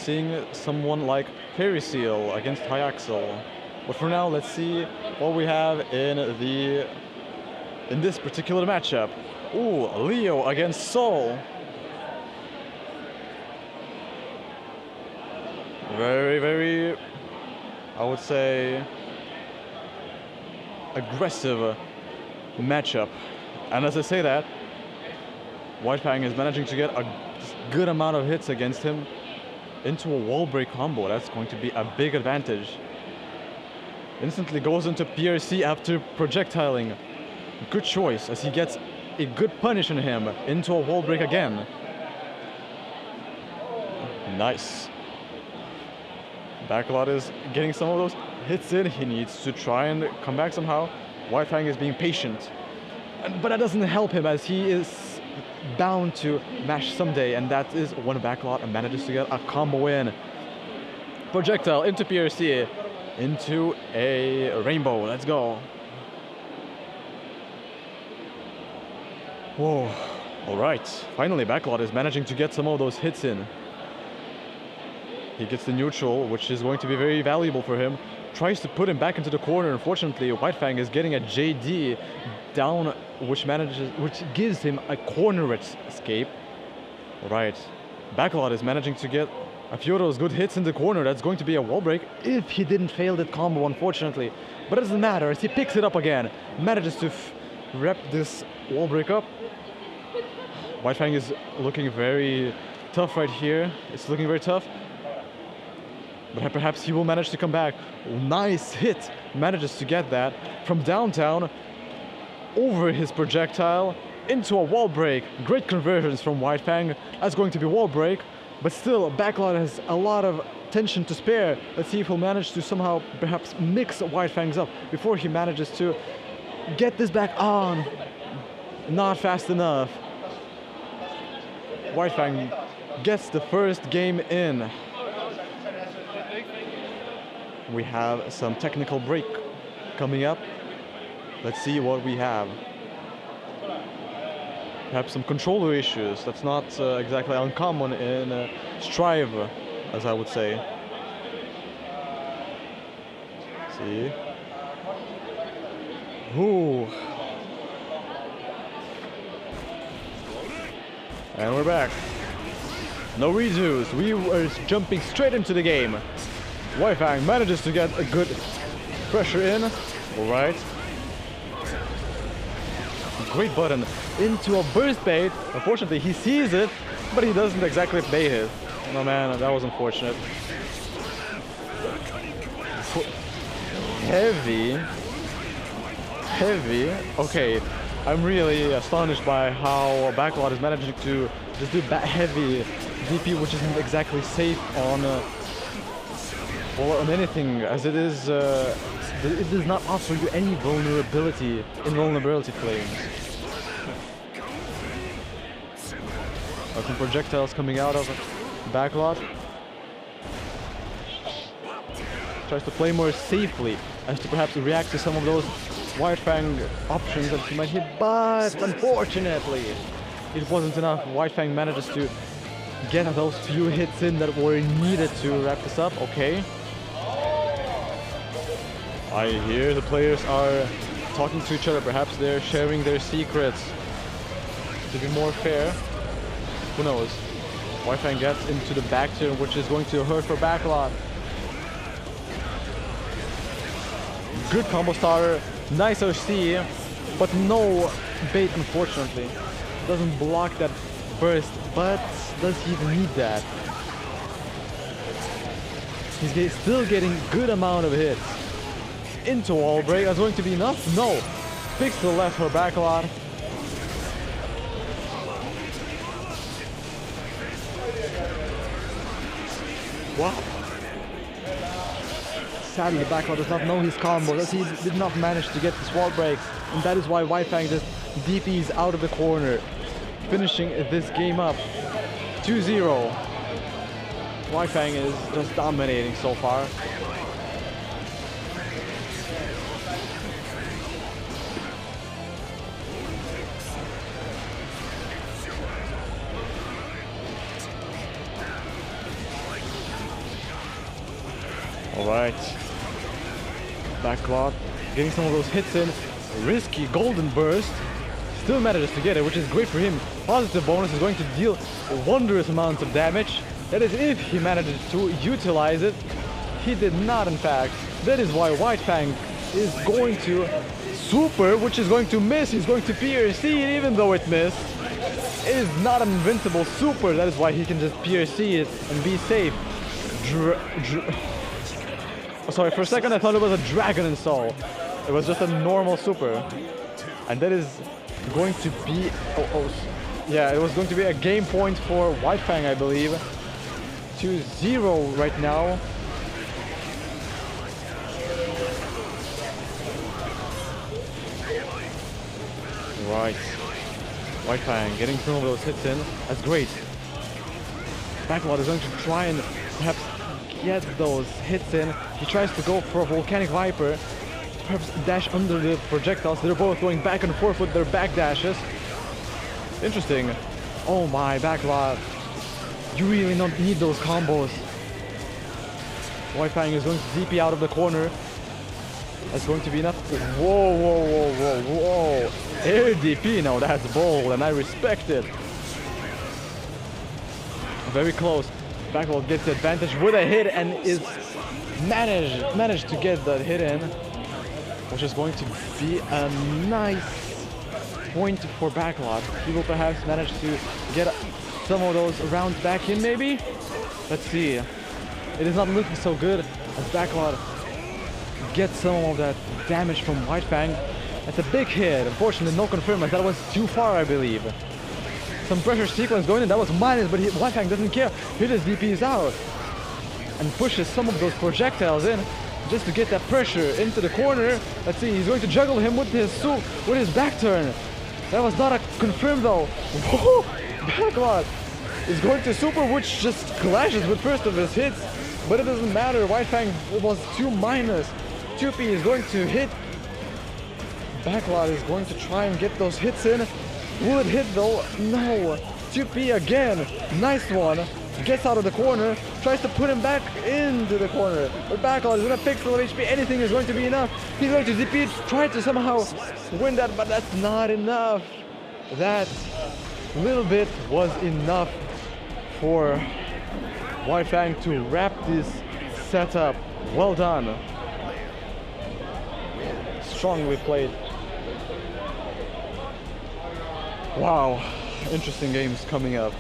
seeing someone like Perry Seal against Hyaxel. But for now, let's see what we have in this particular matchup. Ooh, Leo against Sol. Very, I would say, aggressive matchup. And as I say that, WhitefangRex is managing to get a good amount of hits against him into a wall break combo. That's going to be a big advantage. Instantly goes into PRC after projectiling. Good choice, as he gets a good punish on him into a wall break again. Nice. Backlot is getting some of those hits in. He needs to try and come back somehow. WhitefangRex is being patient. But that doesn't help him, as he is bound to mash someday, and that is when Backlot manages to get a combo in. Projectile into PRC, into a rainbow. Let's go. Whoa. Alright, finally Backlot is managing to get some of those hits in. He gets the neutral, which is going to be very valuable for him. Tries to put him back into the corner. Unfortunately, WhitefangRex is getting a JD down, which gives him a corner escape. Alright, Backlot is managing to get a few of those good hits in the corner. That's going to be a wall break if he didn't fail that combo, unfortunately. But it doesn't matter, as he picks it up again. Manages to wrap this wall break up. WhitefangRex is looking very tough right here. It's looking very tough. But perhaps he will manage to come back. Nice hit. Manages to get that from downtown over his projectile into a wall break. Great conversions from WhitefangRex. That's going to be wall break. But still, Backlot has a lot of tension to spare. Let's see if he'll manage to somehow perhaps mix WhitefangRex up before he manages to get this back on. Not fast enough. WhitefangRex gets the first game in. We have some technical break coming up. Let's see what we have. Perhaps some controller issues. That's not exactly uncommon in Strive, as I would say. Let's see. Ooh. And we're back. No redos. We were jumping straight into the game. WhitefangRex manages to get a good pressure in. Alright. Great button into a burst bait. Unfortunately, he sees it, but he doesn't exactly bait it. Oh man, that was unfortunate. Heavy. Okay, I'm really astonished by how Backlot is managing to just do heavy DP, which isn't exactly safe on anything, as it does not offer you any vulnerability, invulnerability flames. Some projectiles coming out of Backlot. Tries to play more safely, as to perhaps react to some of those WhitefangRex options that he might hit, but unfortunately it wasn't enough. WhitefangRex manages to get those few hits in that were needed to wrap this up. Okay. I hear the players are talking to each other. Perhaps they're sharing their secrets to be more fair. Who knows? WhitefangRex gets into the back turn, which is going to hurt for Backlot. Good combo starter. Nice OC, but no bait, unfortunately. Doesn't block that burst, but does he even need that? He's still getting good amount of hits. Into wall break. That's going to be enough? No. Picks to the left for Backlot. Wow. Sadly, Backlot does not know his combo, as he did not manage to get this wall break, and that is why WhitefangRex just DPs out of the corner, finishing this game up 2-0. WhitefangRex is just dominating so far. Alright. Backlot getting some of those hits in. Risky golden burst. Still manages to get it, which is great for him. Positive bonus is going to deal wondrous amounts of damage. That is if he manages to utilize it. He did not, in fact. That is why Whitefang is going to super, which is going to miss. He's going to PRC it even though it missed. It is not an invincible super. That is why he can just PRC it and be safe. Oh, sorry, for a second I thought it was a dragon install. It was just a normal super. And that is going to be... yeah, it was going to be a game point for Whitefang, I believe. 2-0 right now. Right. Whitefang getting some of those hits in. That's great. Backlot is going to try and perhaps get those hits in. He tries to go for a Volcanic Viper. Perhaps dash under the projectiles. They're both going back and forth with their back dashes. Interesting. Oh my, Backlot. You really don't need those combos. Whitefang is going to DP out of the corner. That's going to be enough. Whoa, whoa, whoa, whoa, whoa. Air DP, now that's bold and I respect it. Very close. Backlot gets the advantage with a hit and is managed to get that hit in, which is going to be a nice point for Backlot. He will perhaps manage to get some of those rounds back in, maybe? Let's see. It is not looking so good as Backlot gets some of that damage from Whitefang. That's a big hit. Unfortunately, no confirm as that was too far, I believe. Some pressure sequence going in, that was minus, but Whitefang doesn't care. He just DPs out and pushes some of those projectiles in just to get that pressure into the corner. Let's see, he's going to juggle him with his back turn. That was not a confirm though. Whoa! Backlot is going to super, which just clashes with first of his hits, but it doesn't matter. Whitefang was 2 minus. 2P is going to hit. Backlot is going to try and get those hits in. Will it hit though? No. 2P again. Nice one. Gets out of the corner. Tries to put him back into the corner. But Backlot is going to pixel of HP. Anything is going to be enough. He's going to DP. Try to somehow win that, but that's not enough. That little bit was enough for Whitefang to wrap this setup. Well done. Strongly played. Wow, interesting games coming up.